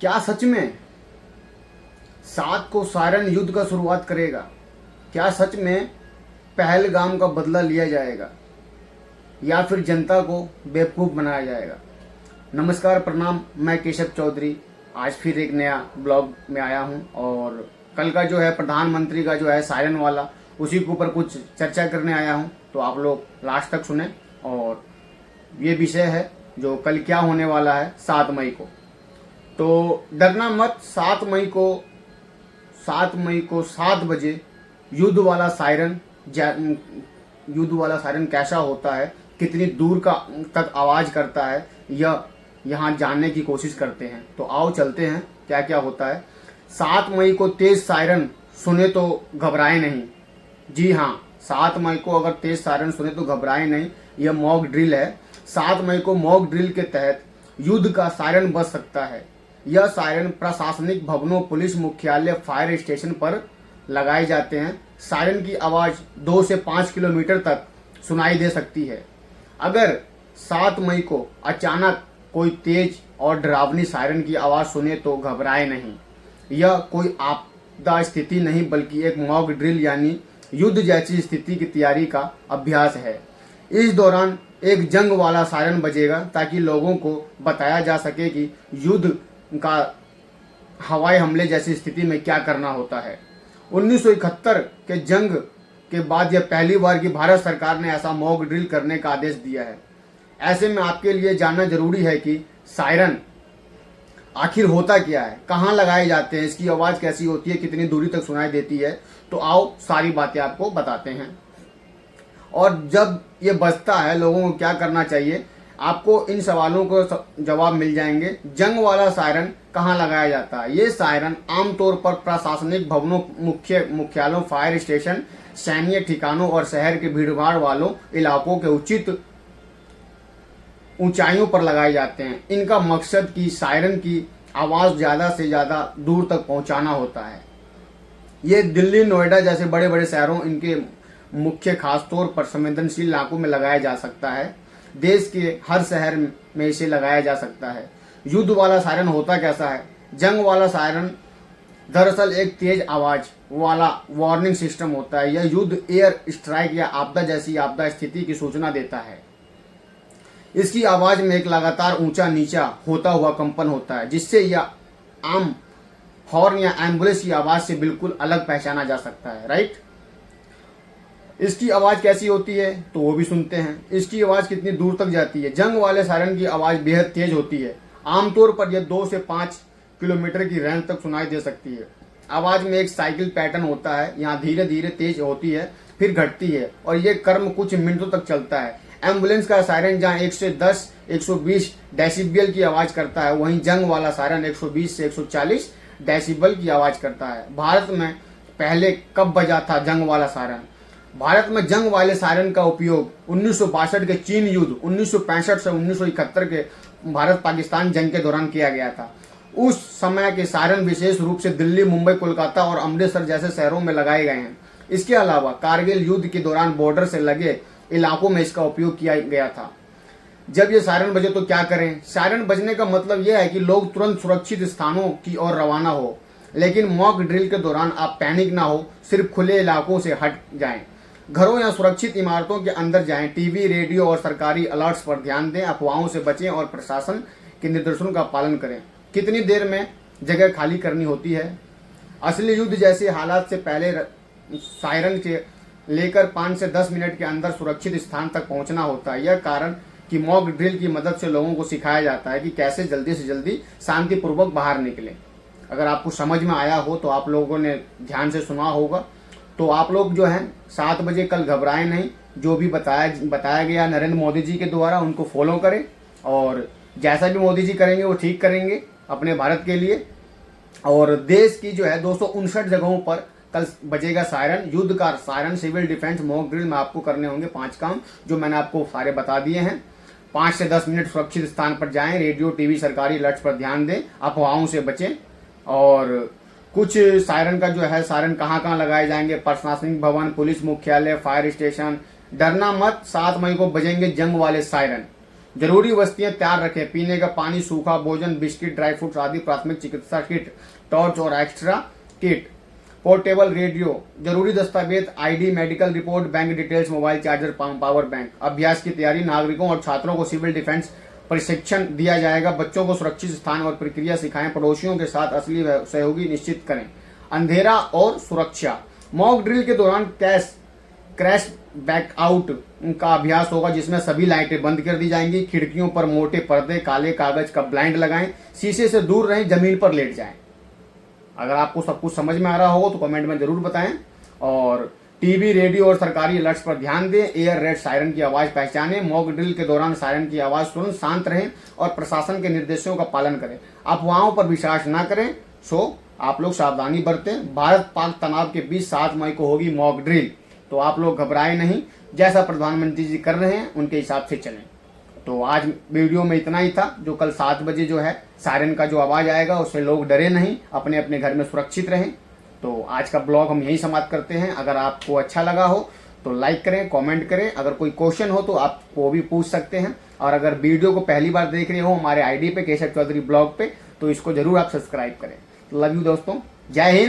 क्या सच में 7 को सायरन युद्ध का शुरुआत करेगा? क्या सच में पहलगाम का बदला लिया जाएगा या फिर जनता को बेवकूफ़ बनाया जाएगा? नमस्कार, प्रणाम। मैं केशव चौधरी आज फिर एक नया ब्लॉग में आया हूं और कल का जो है प्रधानमंत्री का जो है सायरन वाला, उसी के ऊपर कुछ चर्चा करने आया हूं। तो आप लोग लास्ट तक सुने। और ये विषय है जो कल क्या होने वाला है 7 मई को। तो डरना मत। 7 मई को 7 बजे युद्ध वाला सायरन कैसा होता है, कितनी दूर का तक आवाज़ करता है, यह यहाँ जानने की कोशिश करते हैं। तो आओ चलते हैं क्या क्या होता है। 7 मई को तेज सायरन सुने तो घबराए नहीं। जी हाँ, 7 मई को अगर तेज सायरन सुने तो घबराए नहीं। यह मॉक ड्रिल है। 7 मई को मॉक ड्रिल के तहत युद्ध का सायरन बज सकता है। यह सायरन प्रशासनिक भवनों, पुलिस मुख्यालय, फायर स्टेशन पर लगाए जाते हैं। सायरन की आवाज़ 2 से 5 किलोमीटर तक सुनाई दे सकती है। अगर 7 मई को अचानक कोई तेज और डरावनी सायरन की आवाज़ सुने तो घबराए नहीं। यह कोई आपदा स्थिति नहीं बल्कि एक मॉक ड्रिल यानी युद्ध जैसी स्थिति की तैयारी का अभ्यास है। इस दौरान एक जंग वाला सायरन बजेगा ताकि लोगों को बताया जा सके कि युद्ध का हवाई हमले जैसी स्थिति में क्या करना होता है। 1971 के जंग के बाद यह पहली बार कि भारत सरकार ने ऐसा मॉक ड्रिल करने का आदेश दिया है। ऐसे में आपके लिए जानना जरूरी है कि सायरन आखिर होता क्या है, कहाँ लगाए जाते हैं, इसकी आवाज़ कैसी होती है, कितनी दूरी तक सुनाई देती है। तो आओ सारी बातें आपको बताते हैं। और जब ये बजता है लोगों को क्या करना चाहिए, आपको इन सवालों को जवाब मिल जाएंगे। जंग वाला सायरन कहाँ लगाया जाता है? ये सायरन आमतौर पर प्रशासनिक भवनों, मुख्यालयों, फायर स्टेशन, सैन्य ठिकानों और शहर के भीड़भाड़ वालों इलाकों के उचित ऊंचाइयों पर लगाए जाते हैं। इनका मकसद कि सायरन की आवाज़ ज़्यादा से ज़्यादा दूर तक पहुंचाना होता है। ये दिल्ली, नोएडा जैसे बड़े बड़े शहरों, इनके मुख्य खासतौर पर संवेदनशील इलाकों में लगाया जा सकता है। देश के हर शहर में इसे लगाया जा सकता है। युद्ध वाला सायरन होता कैसा है? जंग वाला सायरन दरअसल एक तेज आवाज़ वाला वार्निंग सिस्टम होता है। यह युद्ध, एयर स्ट्राइक या आपदा जैसी आपदा स्थिति की सूचना देता है। इसकी आवाज़ में एक लगातार ऊंचा नीचा होता हुआ कंपन होता है, जिससे यह आम हॉर्न या एम्बुलेंस की आवाज़ से बिल्कुल अलग पहचाना जा सकता है। राइट। इसकी आवाज़ कैसी होती है तो वो भी सुनते हैं। इसकी आवाज़ कितनी दूर तक जाती है? जंग वाले सायरन की आवाज़ बेहद तेज होती है। आमतौर पर यह 2 से 5 किलोमीटर की रेंज तक सुनाई दे सकती है। आवाज़ में एक साइकिल पैटर्न होता है। यहाँ धीरे धीरे तेज होती है, फिर घटती है और ये क्रम कुछ मिनटों तक चलता है। एम्बुलेंस का सायरन जहाँ 110 120 डेसिबल की आवाज़ करता है, वहीं जंग वाला सायरन 120 से 140 डेसिबल की आवाज़ करता है। भारत में पहले कब बजा था जंग वाला सायरन? भारत में जंग वाले सायरन का उपयोग 1962 के चीन युद्ध, 1965 से 1971 के भारत पाकिस्तान जंग के दौरान किया गया था। उस समय के सायरन विशेष रूप से दिल्ली, मुंबई, कोलकाता और अमृतसर जैसे शहरों में लगाए गए हैं। इसके अलावा कारगिल युद्ध के दौरान बॉर्डर से लगे इलाकों में इसका उपयोग किया गया था। जब ये सायरन बजे तो क्या करें? सायरन बजने का मतलब यह है कि लोग तुरंत सुरक्षित स्थानों की ओर रवाना हो। लेकिन मॉक ड्रिल के दौरान आप पैनिक ना हो, सिर्फ खुले इलाकों से हट जाएं। घरों या सुरक्षित इमारतों के अंदर जाएं। टीवी, रेडियो और सरकारी अलर्ट्स पर ध्यान दें। अफवाहों से बचें और प्रशासन के निर्देशों का पालन करें। कितनी देर में जगह खाली करनी होती है? असली युद्ध जैसे हालात से पहले सायरन के लेकर 5 से 10 मिनट के अंदर सुरक्षित स्थान तक पहुंचना होता है। यह कारण कि मॉक ड्रिल की मदद से लोगों को सिखाया जाता है कि कैसे जल्दी से जल्दी शांतिपूर्वक बाहर निकलें। अगर आपको समझ में आया हो तो आप लोगों ने ध्यान से सुना होगा। तो आप लोग जो हैं 7 बजे कल घबराएं नहीं। जो भी बताया गया नरेंद्र मोदी जी के द्वारा, उनको फॉलो करें और जैसा भी मोदी जी करेंगे वो ठीक करेंगे अपने भारत के लिए। और देश की जो है 259 जगहों पर कल बजेगा सायरन, युद्ध का siren. Civil defence mock drill में आपको करने होंगे 5 काम, जो मैंने आपको सारे बता दिए हैं। 5 से 10 मिनट सुरक्षित स्थान पर जाएं। रेडियो, टीवी, सरकारी अलर्ट्स पर ध्यान दें। अफवाहों से बचें। और कुछ सायरन का जो है, सायरन कहाँ कहाँ लगाए जाएंगे? प्रशासनिक भवन, पुलिस मुख्यालय, फायर स्टेशन। डरना मत, 7 मई को बजेंगे जंग वाले सायरन। जरूरी वस्तुएं तैयार रखें, पीने का पानी, सूखा भोजन, बिस्किट, ड्राई फ्रूट्स आदि, प्राथमिक चिकित्सा किट, टॉर्च और एक्स्ट्रा किट, पोर्टेबल रेडियो, जरूरी दस्तावेज, ID, medical report, bank details, mobile charger, power bank. अभ्यास की तैयारी, नागरिकों और छात्रों को सिविल डिफेंस प्रशिक्षण दिया जाएगा। बच्चों को सुरक्षित स्थान और प्रक्रिया सिखाएं, पड़ोसियों के साथ असली सहयोगी निश्चित करें। अंधेरा और सुरक्षा, मॉक ड्रिल के दौरान क्रैश बैकआउट का अभ्यास होगा, जिसमें सभी लाइटें बंद कर दी जाएंगी। खिड़कियों पर मोटे पर्दे, काले कागज का ब्लाइंड लगाएं, शीशे से दूर रहें, जमीन पर लेट जाएं। अगर आपको सब कुछ समझ में आ रहा होगा तो कमेंट में जरूर बताएं। और टीवी, रेडियो और सरकारी अलर्ट्स पर ध्यान दें। एयर रेड सायरन की आवाज पहचानें। मॉक ड्रिल के दौरान सायरन की आवाज सुन, शांत रहें और प्रशासन के निर्देशों का पालन करें। अफवाहों पर विश्वास न करें, सो आप लोग सावधानी बरतें। भारत पाक तनाव के बीच 7 मई को होगी मॉक ड्रिल, तो आप लोग घबराए नहीं, जैसा प्रधानमंत्री जी कर रहे हैं उनके हिसाब से चलें। तो आज वीडियो में इतना ही था। जो कल 7 बजे जो है सायरन का जो आवाज आएगा उससे लोग डरे नहीं, अपने अपने घर में सुरक्षित रहें। तो आज का ब्लॉग हम यही समाप्त करते हैं। अगर आपको अच्छा लगा हो तो लाइक करें, कमेंट करें। अगर कोई क्वेश्चन हो तो आप वो भी पूछ सकते हैं। और अगर वीडियो को पहली बार देख रहे हो हमारे आईडी पे, केशव चौधरी ब्लॉग पे, तो इसको जरूर आप सब्सक्राइब करें। लव यू दोस्तों, जय हिंद।